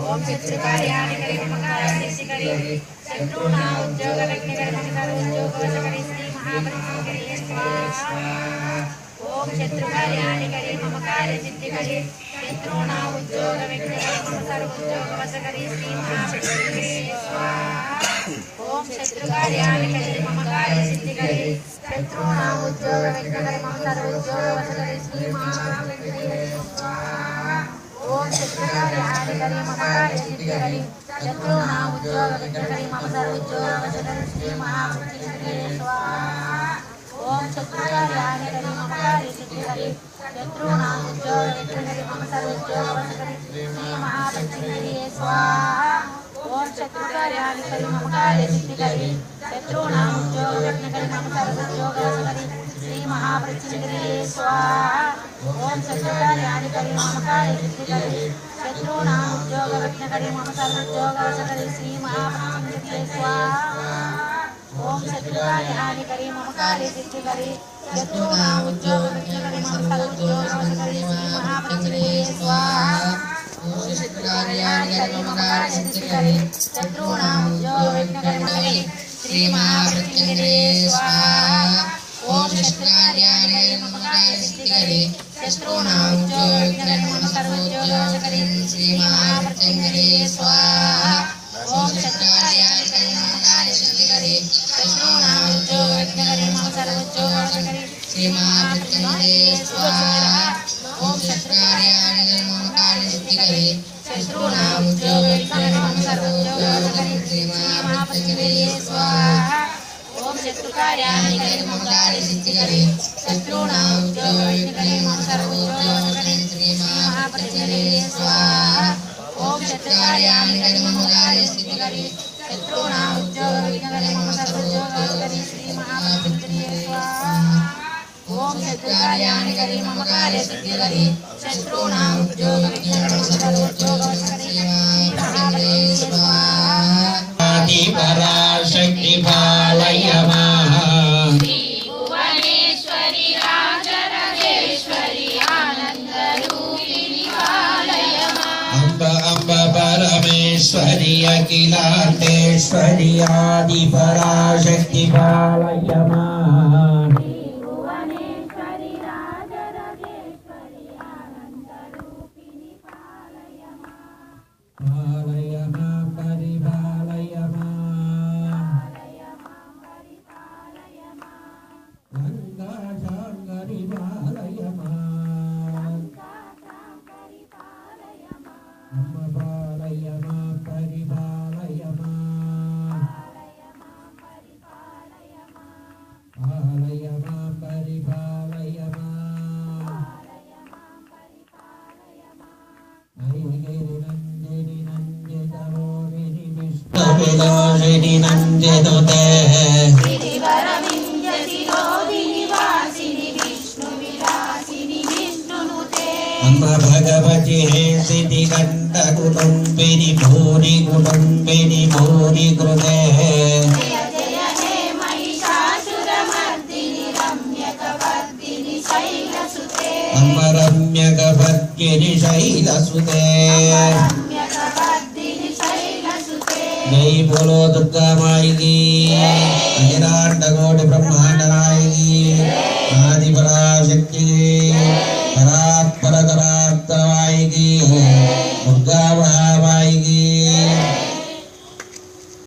ओम शत्रुकार्याणि करि मम कार्याणि करि शत्रुना उद्योग विघ्नकरि मम सर्वोद्योग वशकरि श्री महाबलिकरि स्वाहा ओम शत्रुकार्याणि करि मम कार्यसिद्धि करि शत्रुना उद्योग विघ्नकरि मम सर्वोद्योग वशकरि श्री महाबलिकरि स्वाहा ओम शत्रुकार्याणि करि मम कार्यसिद्धि करि शत्रुना उद्योग विघ्नकरि मम सर्वोद्योग वशकरि श्री महाबलिकरि स्वाहा ओम शत्रुकार्याणि करि मम कार्यसिद्धि करि शत्रुना उद्योग विघ्नकरि मम सर्वोद्योग वशकरि श्री महाबलिकरि स्वाहा ओम शत्रुकार्याणि करि मम कार्यसिद्धि करि शत्रुना उद्योग विघ्नकरि मम सर्वोद्योग वशकरि श्री महाबलिकरि स्वाहा ओम शत्रुकार्याणि करि मम कार्यसिद्धि करि शत्रुना उद्योग विघ्नकरि मम सर्वोद्योग वशकरि श्री महाबलिकरि स्वाहा ओम शत्रुकार्याणि करि मम कार्यसिद्धि करि शत्रुना उद्योग विघ्नकरि मम सर्वोद्योग वशकरि श्री महाबलिकरि स्वाहा ओम शत्रुकार्याणि करि मम कार्यसिद्धि करि शत्रुना उद्योग विघ्नकरि मम सर्वोद्योग वशकरि श्री महाबलिकरि स्वाहा ओम शत्रुकार्याणि करि मम कार्यसिद्धि करि शत्रुना उद्योग विघ्नकरि श्री महाबलिकरि स्वाहा ओम शत्रुकार्याणि करि मम कार्यसिद्धि करि शत्रुना उद्योग विघ्नकरि मम सर्वोद्योग वशकरि श्री महाबलिकरि स्वाहा ओम शत्रुकार्याणि करि मम कार्यसिद्धि करि शत्रुना उद्योग विघ्नकरि मम सर्वोद्योग वशकरि श्री महाबलिकरि स्वाहा ओम शत्रुकार्याणि करि मम कार्यसिद्धि करि शत्रुना उद्योग विघ्नकरि मम सर्वोद्योग वशकरि श्री महाबलिकरि स्वाहा ओम शत्रुकार्याणि करि मम कार्यसिद्धि करि शत्रुना उद्योग विघ्नकरि मम सर्वोद्योग वशकरि श्री महाबलिकरि स्वाहा ओम शत्रुकार्याणि करि मम कार्यसिद्धि करि शत्रुना उद्योग विघ्नकरि मम सर्वोद्योग वशकरि श्री महाबलिकरि स्वाहा ओम शत्रुकार्याणि करि मम कार्यसिद्धि करि शत्रुना उद्योग विघ्नकरि मम सर्वोद्योग वशकरि श्री महाबलिकरि स्वाहा आदि पराशक्ति पालय मां श्री भुवनेश्वरी राजराजेश्वरी आनंद रूपिणी पालय मां अम्ब अम्ब परमेश्वरी अखिलांडेश्वरी आदि पराशक्ति पालय मां भुवनेश्वरी राजराजेश्वरी आनंद रूपिणी पालय मां परिपालय मां गंगा शांकरी पालय मां अम्ब पालय मां परिपालय मां पालय मां परिपालय मां नैगिरिनन्दिनि नन्दितमोहिनि विष्णुविलासिनि नन्दिनुते गिरिवरविंध्यतिरोधिनि वासिनि विष्णुविलासिनि विष्णुनुते अम्ब भगवति हेसिति कण्ठकुटुम्बिनि भूरि कुटुम्बिनि भूरि कृते जय जय हे महिषासुरमर्दिनि रम्यकवर्दिनि शैलसुते अम्ब रम्यकवर्दिनि शैलसुते रम्यकवर्दिनि शैलसुते जय बोलो दुर्गा माई की अखिलांड कोटि ब्रह्मांड नायकी आदि पराशक्ति